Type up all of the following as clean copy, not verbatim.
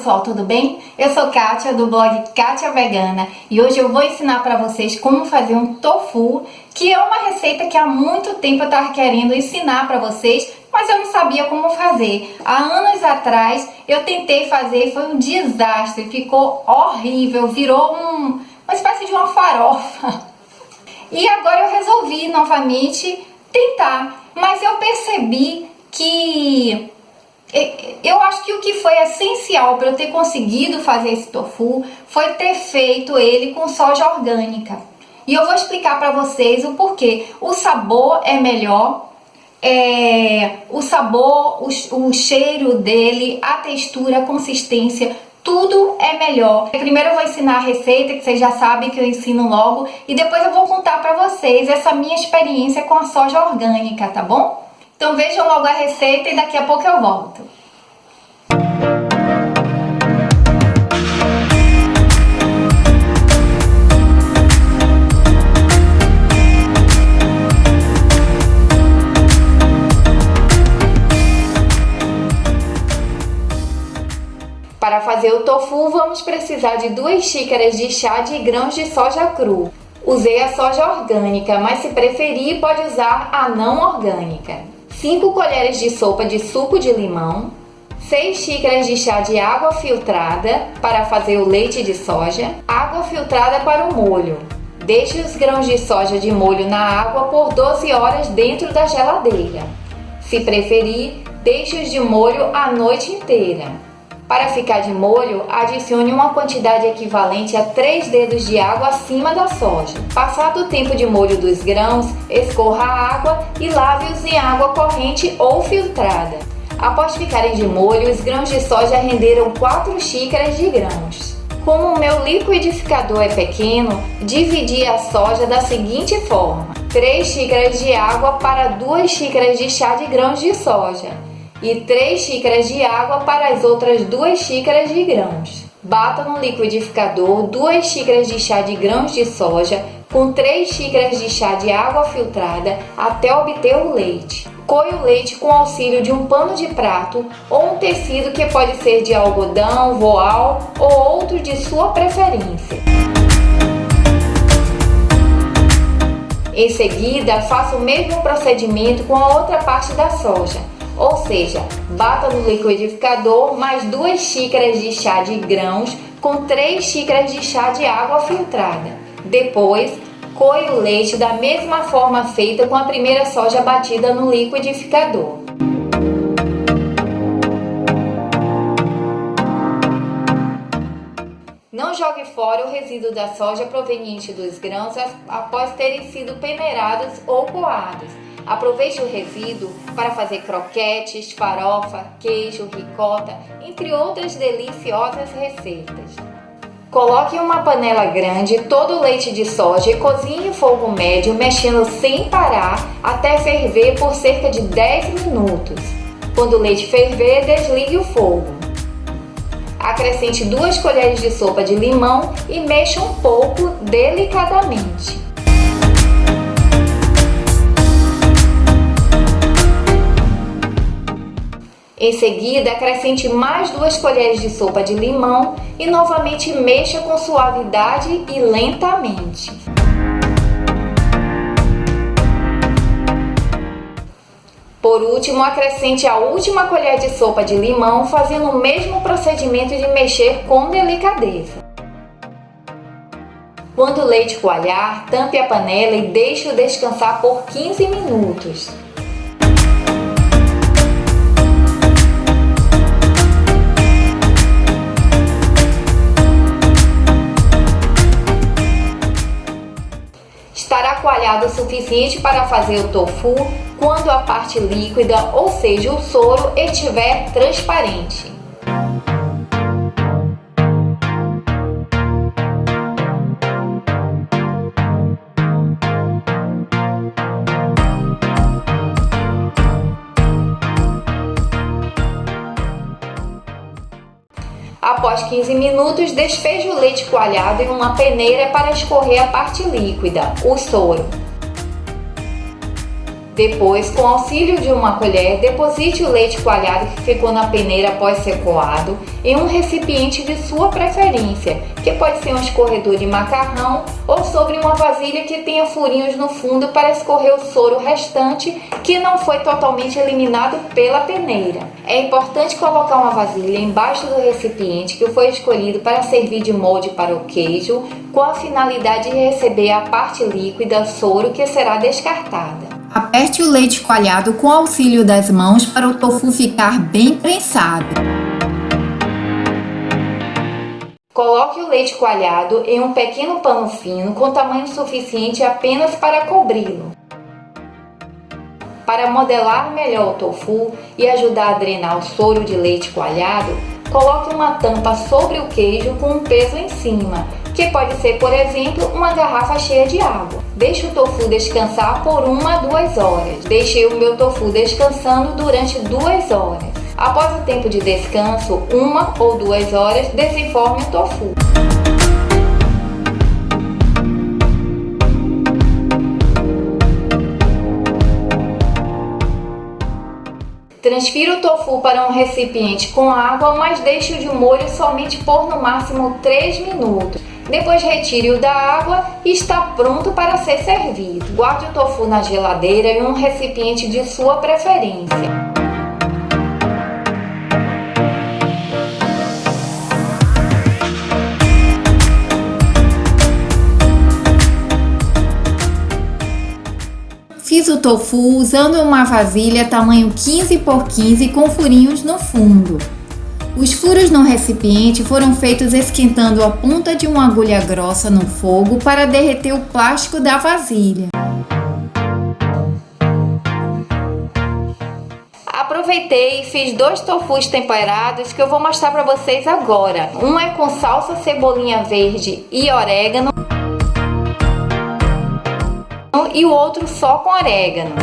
pessoal, tudo bem? Eu sou Kátia do blog Kátia Vegana e hoje eu vou ensinar para vocês como fazer um tofu, que é uma receita que há muito tempo eu estava querendo ensinar para vocês, mas eu não sabia como fazer. Há anos atrás eu tentei fazer e foi um desastre, ficou horrível, virou uma espécie de uma farofa. E agora eu resolvi novamente tentar, mas eu percebi que eu acho que o que foi essencial para eu ter conseguido fazer esse tofu foi ter feito ele com soja orgânica. E eu vou explicar para vocês o porquê. O sabor é melhor, o sabor, o cheiro dele, a textura, a consistência, tudo é melhor. Primeiro eu vou ensinar a receita, que vocês já sabem que eu ensino logo, e depois eu vou contar para vocês essa minha experiência com a soja orgânica, tá bom? Então vejam logo a receita e daqui a pouco eu volto. Para fazer o tofu, vamos precisar de 2 xícaras de chá de grãos de soja cru. Usei a soja orgânica, mas se preferir pode usar a não orgânica. 5 colheres de sopa de suco de limão, 6 xícaras de chá de água filtrada para fazer o leite de soja, água filtrada para o molho. Deixe os grãos de soja de molho na água por 12 horas dentro da geladeira. Se preferir, deixe-os de molho a noite inteira. Para ficar de molho, adicione uma quantidade equivalente a 3 dedos de água acima da soja. Passado o tempo de molho dos grãos, escorra a água e lave-os em água corrente ou filtrada. Após ficarem de molho, os grãos de soja renderam 4 xícaras de grãos. Como o meu liquidificador é pequeno, dividi a soja da seguinte forma: 3 xícaras de água para 2 xícaras de chá de grãos de soja e 3 xícaras de água para as outras 2 xícaras de grãos. Bata no liquidificador 2 xícaras de chá de grãos de soja com 3 xícaras de chá de água filtrada até obter o leite. Coe o leite com auxílio de um pano de prato ou um tecido que pode ser de algodão, voal ou outro de sua preferência. Em seguida, faça o mesmo procedimento com a outra parte da soja. Ou seja, bata no liquidificador mais 2 xícaras de chá de grãos com 3 xícaras de chá de água filtrada. Depois, coe o leite da mesma forma feita com a primeira soja batida no liquidificador. Não jogue fora o resíduo da soja proveniente dos grãos após terem sido peneirados ou coados. Aproveite o resíduo para fazer croquetes, farofa, queijo, ricota, entre outras deliciosas receitas. Coloque em uma panela grande todo o leite de soja e cozinhe em fogo médio, mexendo sem parar até ferver por cerca de 10 minutos. Quando o leite ferver, desligue o fogo. Acrescente 2 colheres de sopa de limão e mexa um pouco delicadamente. Em seguida, acrescente mais 2 colheres de sopa de limão e novamente mexa com suavidade e lentamente. Por último, acrescente a última colher de sopa de limão, fazendo o mesmo procedimento de mexer com delicadeza. Quando o leite coalhar, tampe a panela e deixe-o descansar por 15 minutos. Estará coalhado o suficiente para fazer o tofu quando a parte líquida, ou seja, o soro, estiver transparente. Após 15 minutos, despeje o leite coalhado em uma peneira para escorrer a parte líquida, o soro. Depois, com auxílio de uma colher, deposite o leite coalhado que ficou na peneira após ser coado em um recipiente de sua preferência, que pode ser um escorredor de macarrão ou sobre uma vasilha que tenha furinhos no fundo para escorrer o soro restante que não foi totalmente eliminado pela peneira. É importante colocar uma vasilha embaixo do recipiente que foi escolhido para servir de molde para o queijo, com a finalidade de receber a parte líquida, soro, que será descartada. Aperte o leite coalhado com auxílio das mãos para o tofu ficar bem prensado. Coloque o leite coalhado em um pequeno pano fino com tamanho suficiente apenas para cobri-lo. Para modelar melhor o tofu e ajudar a drenar o soro de leite coalhado, coloque uma tampa sobre o queijo com um peso em cima, que pode ser, por exemplo, uma garrafa cheia de água. Deixe o tofu descansar por 1 a 2 horas. Deixei o meu tofu descansando durante 2 horas. Após o tempo de descanso, 1 ou 2 horas, desenforme o tofu. Transfira o tofu para um recipiente com água, mas deixe-o de molho somente por no máximo 3 minutos. Depois retire-o da água e está pronto para ser servido. Guarde o tofu na geladeira em um recipiente de sua preferência. Fiz o tofu usando uma vasilha tamanho 15 por 15 com furinhos no fundo. Os furos no recipiente foram feitos esquentando a ponta de uma agulha grossa no fogo para derreter o plástico da vasilha. Aproveitei e fiz 2 tofus temperados que eu vou mostrar para vocês agora. Um é com salsa, cebolinha verde e orégano e o outro só com orégano.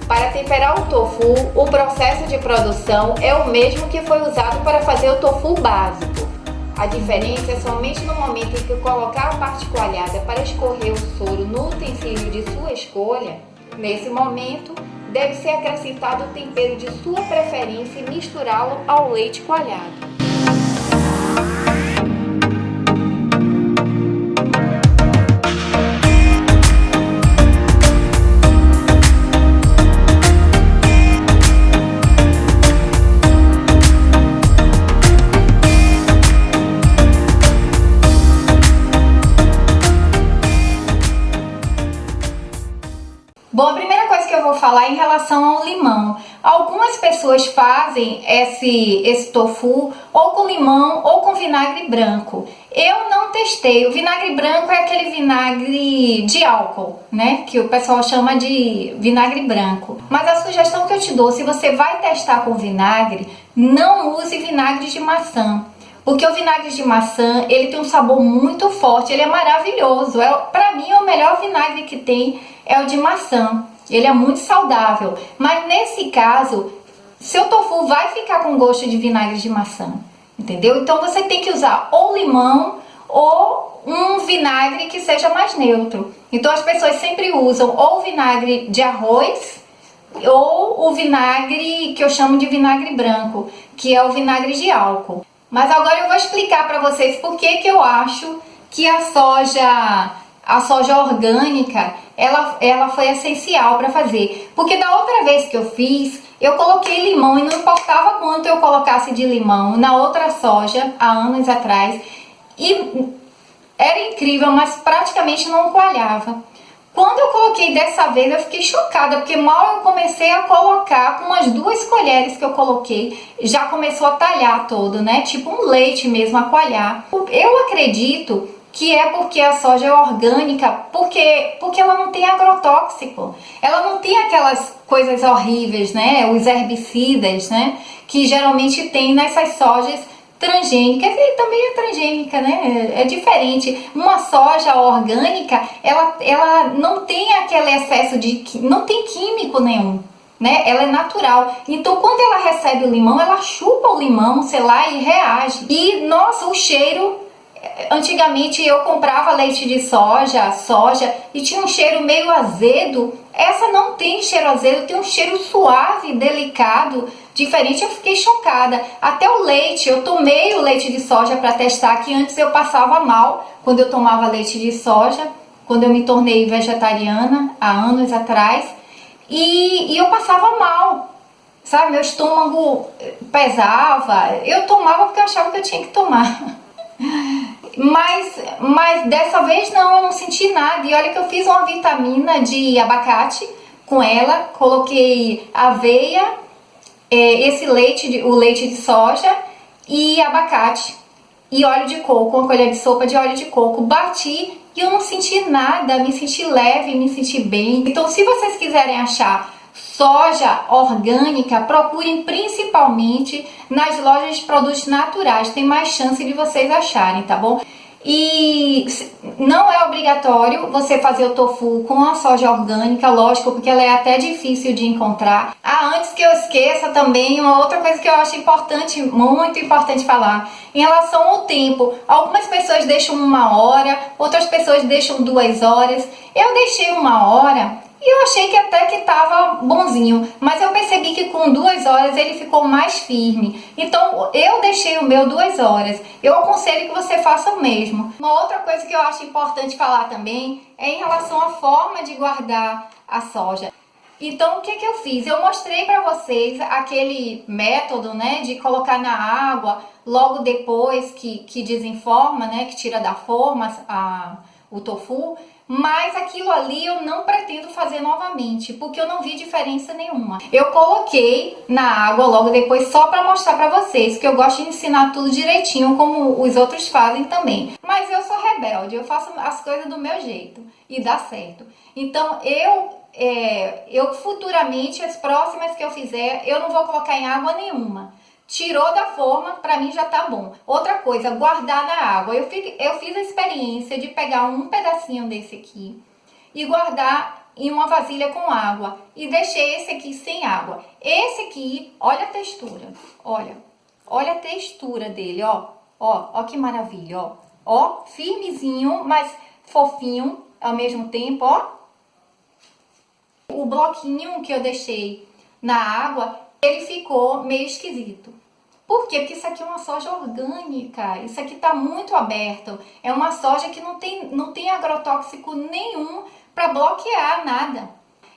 Para temperar o tofu, o processo de produção é o mesmo que foi usado para fazer o tofu básico. A diferença é somente no momento em que colocar a parte coalhada para escorrer o soro no utensílio de sua escolha. Nesse momento, deve ser acrescentado o tempero de sua preferência e misturá-lo ao leite coalhado. Bom, a primeira coisa que eu vou falar é em relação ao limão. Algumas pessoas fazem esse tofu ou com limão ou com vinagre branco. Eu não testei. O vinagre branco é aquele vinagre de álcool, né? Que o pessoal chama de vinagre branco. Mas a sugestão que eu te dou, se você vai testar com vinagre, não use vinagre de maçã. Porque o vinagre de maçã, ele tem um sabor muito forte, ele é maravilhoso. Para mim, o melhor vinagre que tem é o de maçã. Ele é muito saudável. Mas nesse caso, seu tofu vai ficar com gosto de vinagre de maçã. Entendeu? Então você tem que usar ou limão ou um vinagre que seja mais neutro. Então as pessoas sempre usam ou vinagre de arroz ou o vinagre que eu chamo de vinagre branco, que é o vinagre de álcool. Mas agora eu vou explicar para vocês por que eu acho que a soja orgânica, ela foi essencial para fazer. Porque da outra vez que eu fiz, eu coloquei limão e não importava quanto eu colocasse de limão na outra soja, há anos atrás. E era incrível, mas praticamente não coalhava. Quando eu coloquei dessa vez, eu fiquei chocada, porque mal eu comecei a colocar, com umas 2 colheres que eu coloquei, já começou a talhar todo, né? Tipo um leite mesmo, a coalhar. Eu acredito que é porque a soja é orgânica, porque ela não tem agrotóxico. Ela não tem aquelas coisas horríveis, né? Os herbicidas, né? Que geralmente tem nessas sojas transgênicas, e também é transgênica, né? É diferente. Uma soja orgânica, ela não tem aquele excesso de... não tem químico nenhum, né? Ela é natural. Então, quando ela recebe o limão, ela chupa o limão, sei lá, e reage. E, nossa, o cheiro... Antigamente eu comprava leite de soja, e tinha um cheiro meio azedo. Essa não tem cheiro azedo, tem um cheiro suave, delicado, diferente. Eu fiquei chocada. Até o leite, eu tomei o leite de soja para testar, que antes eu passava mal quando eu tomava leite de soja, quando eu me tornei vegetariana, há anos atrás, e eu passava mal, sabe? Meu estômago pesava. Eu tomava porque eu achava que eu tinha que tomar. Mas dessa vez não, eu não senti nada. E olha que eu fiz uma vitamina de abacate com ela, coloquei aveia, o leite de soja e abacate e óleo de coco, uma colher de sopa de óleo de coco. Bati e eu não senti nada, me senti leve, me senti bem. Então, se vocês quiserem achar soja orgânica, procurem principalmente nas lojas de produtos naturais, tem mais chance de vocês acharem, tá bom? E não é obrigatório você fazer o tofu com a soja orgânica, lógico, porque ela é até difícil de encontrar. Antes que eu esqueça também, uma outra coisa que eu acho importante, muito importante falar, em relação ao tempo. Algumas pessoas deixam 1 hora, outras pessoas deixam 2 horas. Eu deixei 1 hora e eu achei que até que estava bonzinho, mas eu percebi que com 2 horas ele ficou mais firme. Então eu deixei o meu 2 horas. Eu aconselho que você faça o mesmo. Uma outra coisa que eu acho importante falar também é em relação à forma de guardar a soja. Então o que eu fiz? Eu mostrei para vocês aquele método, né, de colocar na água logo depois que desenforma, né, que tira da forma o tofu. Mas aquilo ali eu não pretendo fazer novamente, porque eu não vi diferença nenhuma. Eu coloquei na água logo depois só para mostrar para vocês, que eu gosto de ensinar tudo direitinho, como os outros fazem também. Mas eu sou rebelde, eu faço as coisas do meu jeito e dá certo. Então eu futuramente, as próximas que eu fizer, eu não vou colocar em água nenhuma. Tirou da forma, pra mim já tá bom. Outra coisa, guardar na água. Eu fiz a experiência de pegar um pedacinho desse aqui e guardar em uma vasilha com água. E deixei esse aqui sem água. Esse aqui, olha a textura. Olha a textura dele, ó que maravilha, ó. Firmezinho, mas fofinho ao mesmo tempo, ó. O bloquinho que eu deixei na água, ele ficou meio esquisito. Por quê? Porque isso aqui é uma soja orgânica, isso aqui tá muito aberto. É uma soja que não tem agrotóxico nenhum para bloquear nada.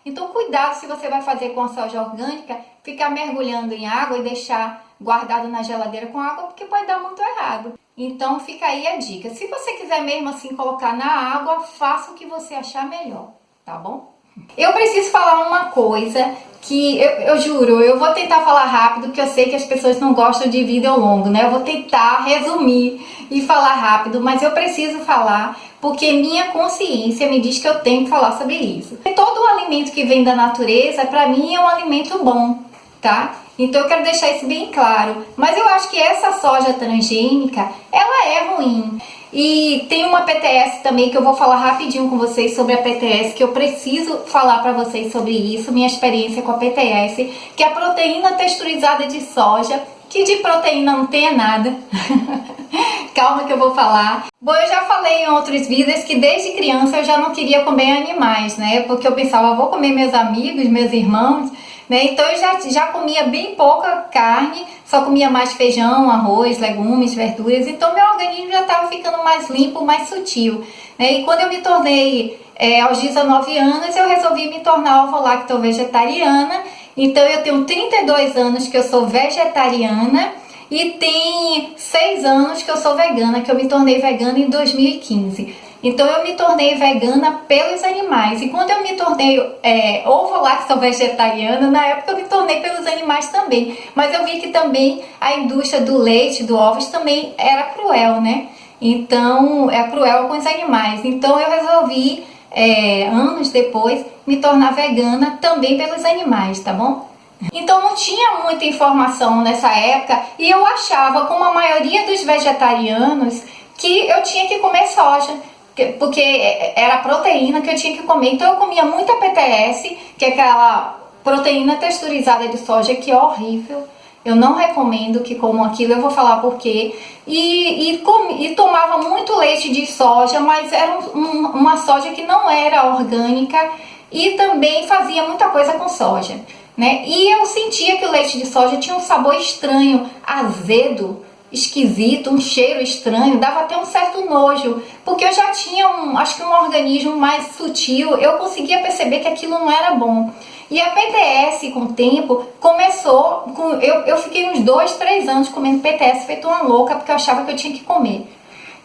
Então cuidado se você vai fazer com a soja orgânica, ficar mergulhando em água e deixar guardado na geladeira com água, porque pode dar muito errado. Então fica aí a dica. Se você quiser mesmo assim colocar na água, faça o que você achar melhor, tá bom? Eu preciso falar uma coisa que eu juro, eu vou tentar falar rápido, porque eu sei que as pessoas não gostam de vídeo longo, né? Eu vou tentar resumir e falar rápido, mas eu preciso falar porque minha consciência me diz que eu tenho que falar sobre isso. Todo o alimento que vem da natureza, pra mim, é um alimento bom, tá? Então eu quero deixar isso bem claro. Mas eu acho que essa soja transgênica, ela é ruim. E tem uma PTS também que eu vou falar rapidinho com vocês sobre a PTS, que eu preciso falar para vocês sobre isso, minha experiência com a PTS, que é a proteína texturizada de soja, que de proteína não tem nada. Calma que eu vou falar. Bom, eu já falei em outros vídeos que desde criança eu já não queria comer animais, né? Porque eu pensava, vou comer meus amigos, meus irmãos, né? Então eu já comia bem pouca carne, só comia mais feijão, arroz, legumes, verduras. Então meu organismo já estava ficando mais limpo, mais sutil, né? E quando eu me tornei aos 19 anos, eu resolvi me tornar ovo-lacto-vegetariana. Então eu tenho 32 anos que eu sou vegetariana e tem 6 anos que eu sou vegana, que eu me tornei vegana em 2015. Então eu me tornei vegana pelos animais. E quando eu me tornei ovo-lacto-vegetariana, na época eu me tornei pelos animais também. Mas eu vi que também a indústria do leite, do ovos, também era cruel, né? Então é cruel com os animais. Então eu resolvi, anos depois, me tornar vegana também pelos animais, tá bom? Então não tinha muita informação nessa época e eu achava, como a maioria dos vegetarianos, que eu tinha que comer soja, porque era a proteína que eu tinha que comer. Então eu comia muita PTS, que é aquela proteína texturizada de soja, que é horrível. Eu não recomendo que comam aquilo, eu vou falar por quê. E tomava muito leite de soja, mas era uma soja que não era orgânica e também fazia muita coisa com soja, né? E eu sentia que o leite de soja tinha um sabor estranho, azedo, esquisito, um cheiro estranho, dava até um certo nojo, porque eu já tinha acho que um organismo mais sutil, eu conseguia perceber que aquilo não era bom. E a PTS, com o tempo, começou, eu fiquei uns 2, 3 anos comendo PTS feito uma louca, porque eu achava que eu tinha que comer.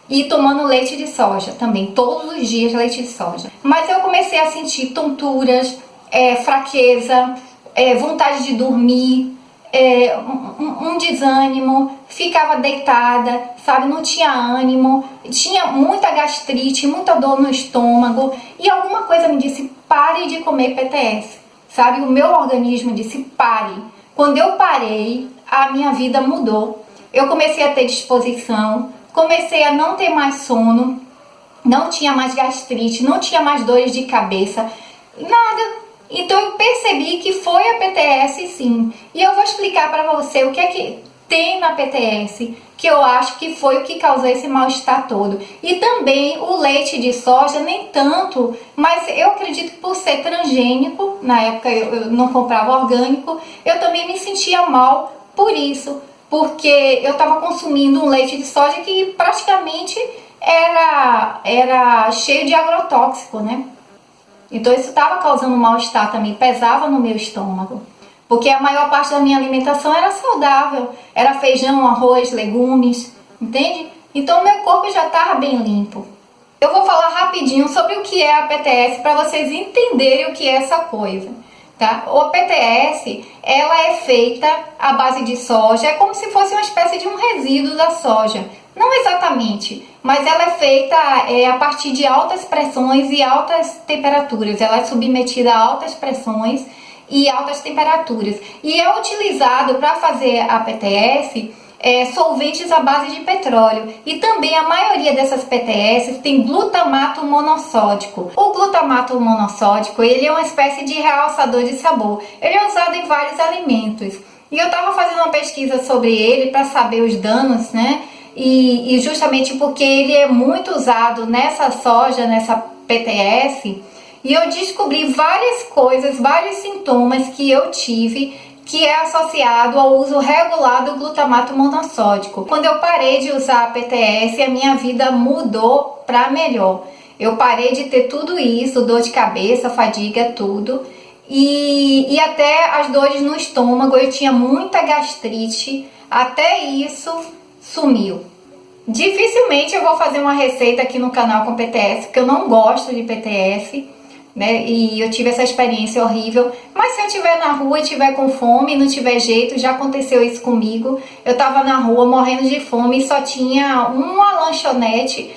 E tomando leite de soja também, todos os dias leite de soja. Mas eu comecei a sentir tonturas, fraqueza, vontade de dormir, um desânimo, ficava deitada, sabe, não tinha ânimo, tinha muita gastrite, muita dor no estômago, e alguma coisa me disse, pare de comer PTS. Sabe, o meu organismo disse, pare. Quando eu parei, a minha vida mudou. Eu comecei a ter disposição, comecei a não ter mais sono, não tinha mais gastrite, não tinha mais dores de cabeça, nada. Então eu percebi que foi a PTS sim. E eu vou explicar para você o que é que tem na PTS, que eu acho que foi o que causou esse mal-estar todo. E também o leite de soja, nem tanto, mas eu acredito que por ser transgênico, na época eu não comprava orgânico, eu também me sentia mal por isso, porque eu estava consumindo um leite de soja que praticamente era cheio de agrotóxico, né? Então isso estava causando mal-estar também, pesava no meu estômago. Porque a maior parte da minha alimentação era saudável, era feijão, arroz, legumes, entende? Então meu corpo já estava bem limpo. Eu vou falar rapidinho sobre o que é a PTS para vocês entenderem o que é essa coisa, tá? O PTS, ela é feita à base de soja, é como se fosse uma espécie de um resíduo da soja. Não exatamente, mas ela é feita a partir de altas pressões e altas temperaturas. Ela é submetida a altas pressões e altas temperaturas. E é utilizado para fazer a PTS solventes à base de petróleo. E também a maioria dessas PTS tem glutamato monossódico. O glutamato monossódico, ele é uma espécie de realçador de sabor. Ele é usado em vários alimentos. E eu estava fazendo uma pesquisa sobre ele para saber os danos, né? E justamente porque ele é muito usado nessa soja, nessa PTS, e eu descobri várias coisas, vários sintomas que eu tive que é associado ao uso regular do glutamato monossódico. Quando eu parei de usar a PTS, a minha vida mudou para melhor. Eu parei de ter tudo isso, dor de cabeça, fadiga, tudo. E até as dores no estômago, eu tinha muita gastrite, até isso sumiu. Dificilmente eu vou fazer uma receita aqui no canal com PTS, porque eu não gosto de PTS, né? E eu tive essa experiência horrível. Mas se eu estiver na rua e estiver com fome, não tiver jeito, já aconteceu isso comigo. Eu tava na rua morrendo de fome e só tinha uma lanchonete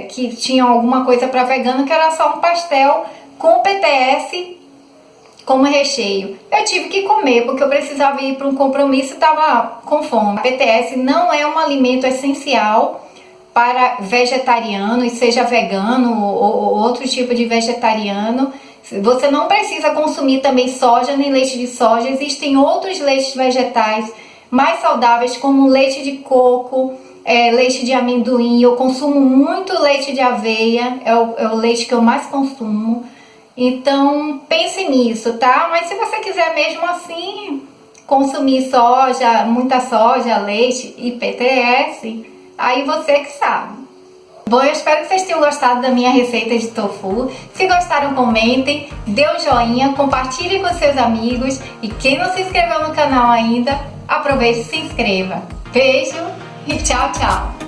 que tinha alguma coisa para vegano, que era só um pastel com PTS como recheio. Eu tive que comer porque eu precisava ir para um compromisso e estava com fome. A PTS não é um alimento essencial para vegetarianos, seja vegano ou outro tipo de vegetariano. Você não precisa consumir também soja nem leite de soja. Existem outros leites vegetais mais saudáveis, como leite de coco, leite de amendoim. Eu consumo muito leite de aveia, é o leite que eu mais consumo. Então pense nisso, tá? Mas se você quiser mesmo assim consumir soja, muita soja, leite e PTS, aí você que sabe. Bom, eu espero que vocês tenham gostado da minha receita de tofu. Se gostaram, comentem, dê um joinha, compartilhe com seus amigos. E quem não se inscreveu no canal ainda, aproveite e se inscreva. Beijo e tchau, tchau!